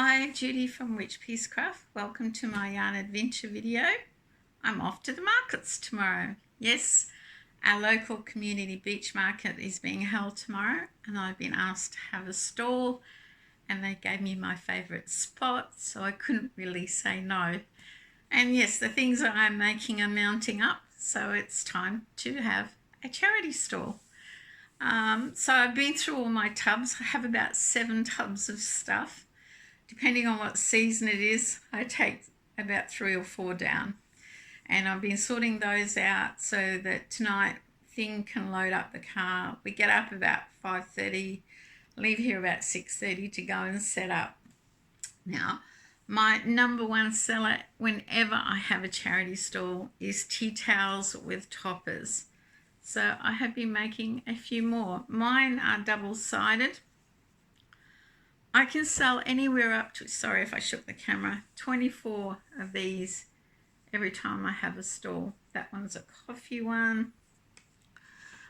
Hi, Judy from Witchpeace Craft. Welcome to my yarn adventure video. I'm off to the markets tomorrow. Yes, our local community beach market is being held tomorrow, and I've been asked to have a stall, and they gave me my favourite spot, so I couldn't really say no. And yes, the things that I'm making are mounting up, so it's time to have a charity stall. So I've been through all my tubs. I have about 7 tubs of stuff. Depending on what season it is, I take about 3 or 4 down. And I've been sorting those out so that tonight Thing can load up the car. We get up about 5:30, leave here about 6:30 to go and set up. Now, my number one seller whenever I have a charity stall is tea towels with toppers. So I have been making a few more. Mine are double-sided. I can sell anywhere up to, sorry if I shook the camera, 24 of these every time I have a stall. That one's a coffee one.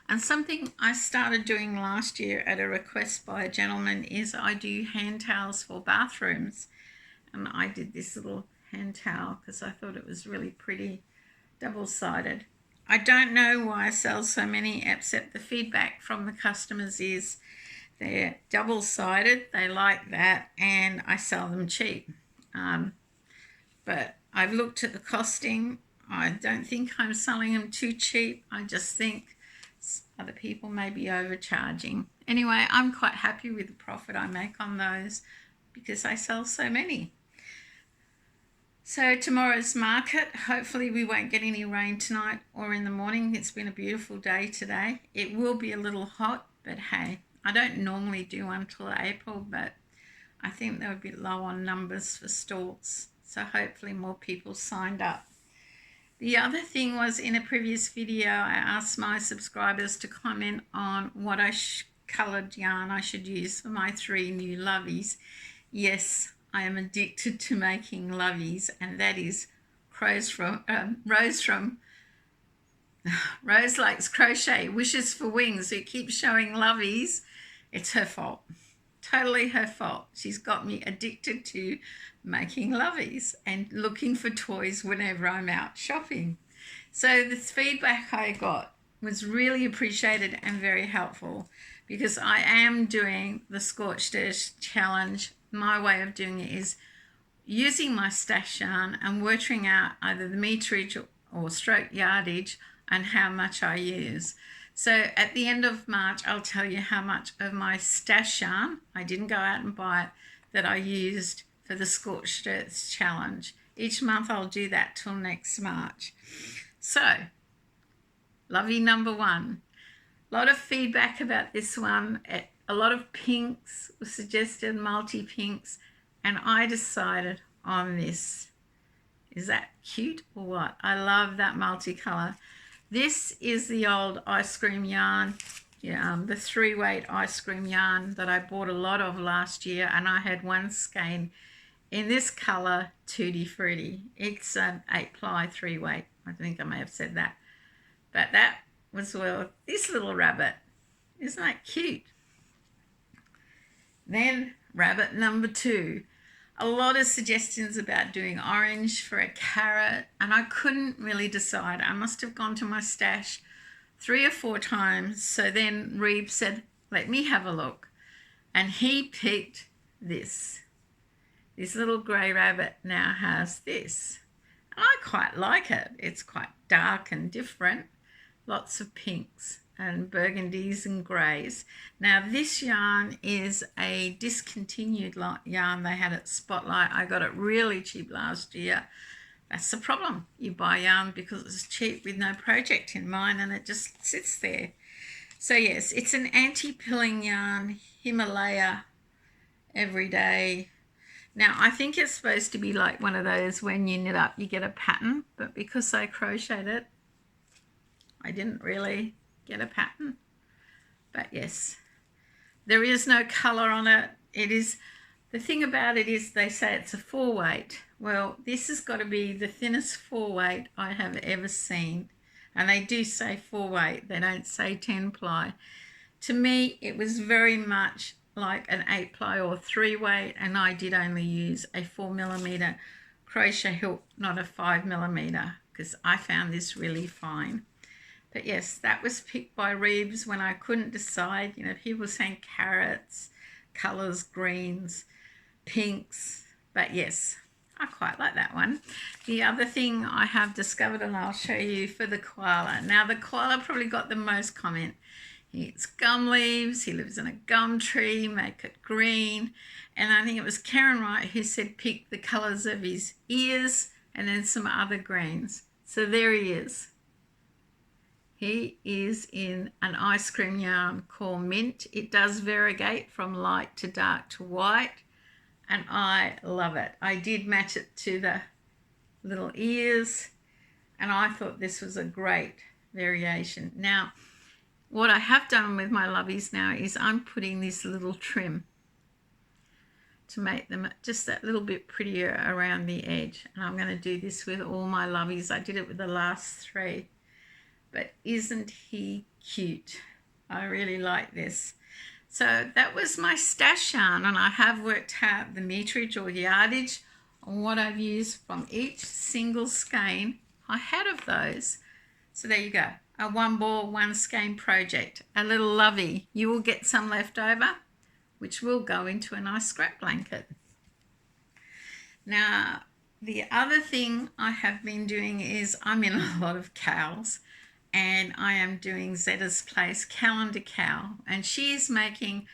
And something I started doing last year at a request by a gentleman is I do hand towels for bathrooms. And I did this little hand towel because I thought it was really pretty, double-sided. I don't know why I sell so many, except the feedback from the customers is they're double-sided, they like that, and I sell them cheap. But I've looked at the costing. I don't think I'm selling them too cheap. I just think other people may be overcharging. Anyway, I'm quite happy with the profit I make on those because I sell so many. So tomorrow's market, hopefully we won't get any rain tonight or in the morning. It's been a beautiful day today. It will be a little hot, but hey, I don't normally do until April, but I think they're a bit low on numbers for stalls, so hopefully more people signed up. The other thing was, in a previous video, I asked my subscribers to comment on what coloured yarn I should use for my 3 new loveys. Yes, I am addicted to making loveys, and that is Rose Likes Crochet, Wishes for Wings, who keeps showing loveys. It's her fault. Totally her fault. She's got me addicted to making loveys and looking for toys whenever I'm out shopping. So the feedback I got was really appreciated and very helpful because I am doing the Scorched Earth Challenge. My way of doing it is using my stash yarn and working out either the meterage or stroke yardage and how much I use. So at the end of March, I'll tell you how much of my stash yarn, I didn't go out and buy it, that I used for the Scorched Earth Challenge. Each month I'll do that till next March. So, lovey number 1. A lot of feedback about this one. A lot of pinks were suggested, multi-pinks, and I decided on this. Is that cute or what? I love that multicolour. This is the old ice cream yarn, the 3-weight ice cream yarn that I bought a lot of last year, and I had one skein in this colour, Tutti Frutti. It's an 8-ply 3-weight. I think I may have said that. But that was, well, this little rabbit. Isn't that cute? Then rabbit number 2. A lot of suggestions about doing orange for a carrot, and I couldn't really decide. I must have gone to my stash 3 or 4 times. So then Reeb said, let me have a look. And he picked this. This little grey rabbit now has this. And I quite like it. It's quite dark and different. Lots of pinks and burgundies and greys. Now this yarn is a discontinued yarn they had at Spotlight. I got it really cheap last year. That's the problem. You buy yarn because it's cheap with no project in mind and it just sits there. So yes, it's an anti-pilling yarn, Himalaya Everyday. Now I think it's supposed to be like one of those when you knit up you get a pattern, but because I crocheted it, I didn't really get a pattern. But yes, there is no colour on it. It is, the thing about it is they say it's a 4-weight. Well, this has got to be the thinnest 4-weight I have ever seen. And they do say 4-weight, they don't say 10-ply. To me, it was very much like an 8 ply or 3 weight, and I did only use a 4mm crochet hook, not a 5mm, because I found this really fine. But yes, that was picked by Reeves when I couldn't decide. You know, people were saying carrots, colours, greens, pinks, but yes, I quite like that one. The other thing I have discovered, and I'll show you for the koala. Now, the koala probably got the most comment. He eats gum leaves, he lives in a gum tree, make it green. And I think it was Karen Wright who said pick the colours of his ears and then some other greens. So there he is. He is in an ice cream yarn called Mint. It does variegate from light to dark to white, and I love it. I did match it to the little ears, and I thought this was a great variation. Now, what I have done with my loveys now is I'm putting this little trim to make them just that little bit prettier around the edge. And I'm going to do this with all my loveys. I did it with the last 3. But isn't he cute? I really like this. So that was my stash yarn, and I have worked out the meterage or yardage on what I've used from each single skein I had of those. So there you go, a 1 ball, 1 skein project, a little lovey. You will get some left over, which will go into a nice scrap blanket. Now, the other thing I have been doing is I'm in a lot of Cals, and I am doing Zetta's Place Calendar Cal, and she is making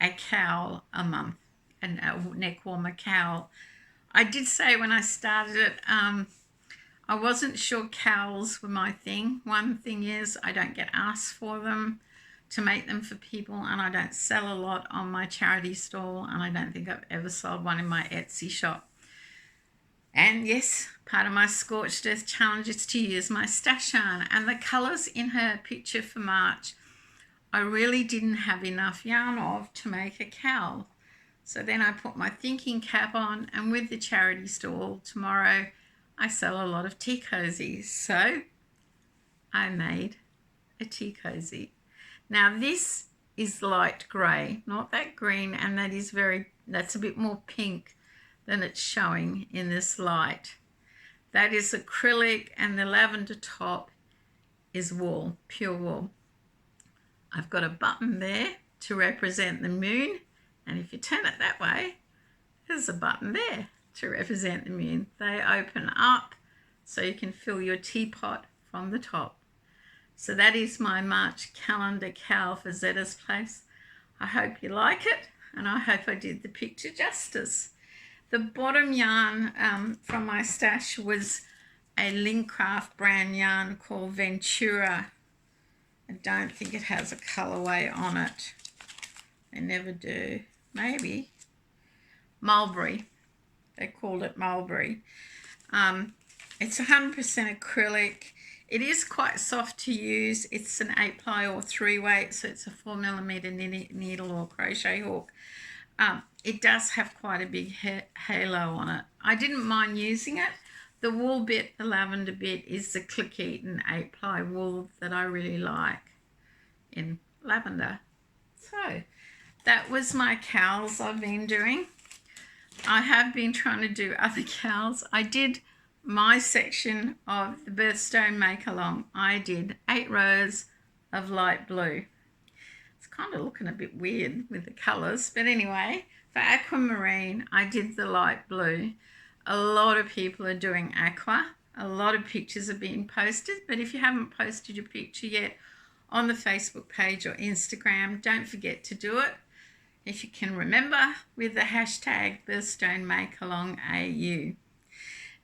a cowl a month, a neck warmer cowl. I did say when I started it, I wasn't sure cowls were my thing. One thing is I don't get asked for them to make them for people, and I don't sell a lot on my charity stall, and I don't think I've ever sold one in my Etsy shop. And yes, part of my Scorched Earth challenge is to use my stash yarn. And the colours in her picture for March, I really didn't have enough yarn of to make a cowl. So then I put my thinking cap on, and with the charity stall tomorrow, I sell a lot of tea cozies. So I made a tea cozy. Now this is light grey, not that green, and that's a bit more pink than it's showing in this light. That is acrylic, and the lavender top is wool, pure wool. I've got a button there to represent the moon, and if you turn it that way, there's a button there to represent the moon. They open up so you can fill your teapot from the top. So that is my March calendar cowl for Zetta's Place. I hope you like it, and I hope I did the picture justice. The bottom yarn from my stash was a Lincraft brand yarn called Ventura. I don't think it has a colourway on it. They never do. Maybe. Mulberry. They called it Mulberry. It's 100% acrylic. It is quite soft to use. It's an 8 ply or 3 weight, so it's a 4mm needle or crochet hook. It does have quite a big halo on it. I didn't mind using it. The wool bit, the lavender bit, is the Click Eaton 8 ply wool that I really like in lavender. So that was my cowls I've been doing. I have been trying to do other cowls. I did my section of the Birthstone make along. I did 8 rows of light blue. It's kind of looking a bit weird with the colours, but anyway, for aquamarine, I did the light blue. A lot of people are doing aqua. A lot of pictures are being posted, but if you haven't posted your picture yet on the Facebook page or Instagram, don't forget to do it. If you can remember, with the hashtag Birthstone Make Along AU.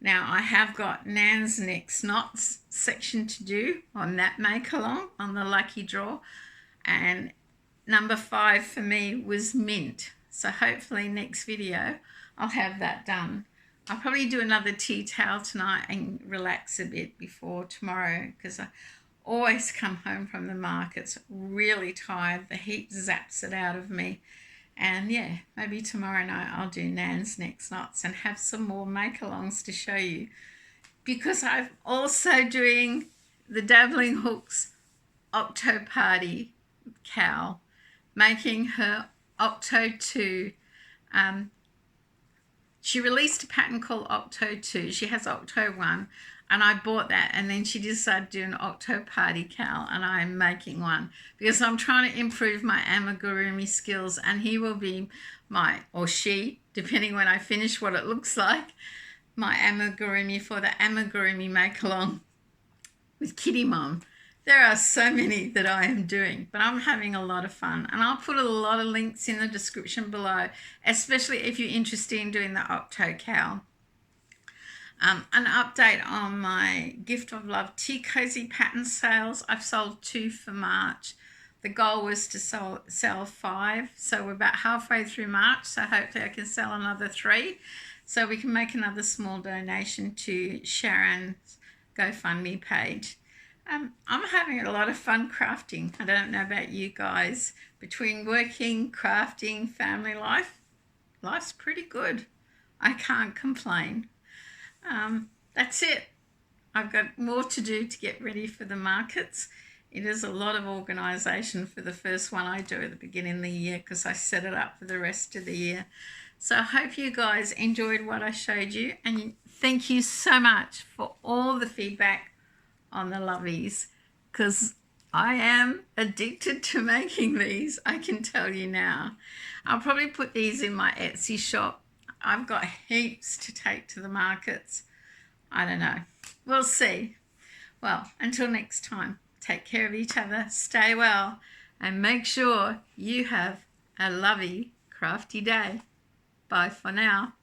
Now, I have got Nan's Next Knots section to do on that make along, on the lucky draw, and number 5 for me was mint. So hopefully next video I'll have that done. I'll probably do another tea towel tonight and relax a bit before tomorrow, because I always come home from the markets really tired. The heat zaps it out of me. And yeah, maybe tomorrow night I'll do Nan's Next Knots and have some more make-alongs to show you. Because I'm also doing the Dabbling Hooks Octo Party Cal, making her Octo 2. She released a pattern called Octo 2. She has Octo 1, and I bought that, and then she decided to do an Octo Party Cal, and I'm making one because I'm trying to improve my amigurumi skills, and he will be my, or she, depending when I finish what it looks like, my amigurumi for the amigurumi make-along with Kitty Mom. There are so many that I am doing, but I'm having a lot of fun. And I'll put a lot of links in the description below, especially if you're interested in doing the Octo Cal. An update on my Gift of Love Tea Cozy pattern sales. I've sold 2 for March. The goal was to sell 5, so we're about halfway through March, so hopefully I can sell another 3 so we can make another small donation to Sharon's GoFundMe page. I'm having a lot of fun crafting. I don't know about you guys. Between working, crafting, family life, life's pretty good. I can't complain. That's it. I've got more to do to get ready for the markets. It is a lot of organisation for the first one I do at the beginning of the year because I set it up for the rest of the year. So I hope you guys enjoyed what I showed you, and thank you so much for all the feedback on the lovies, because I am addicted to making these, I can tell you now. I'll probably put these in my Etsy shop. I've got heaps to take to the markets. I don't know. We'll see. Well, until next time, take care of each other, stay well, and make sure you have a lovely, crafty day. Bye for now.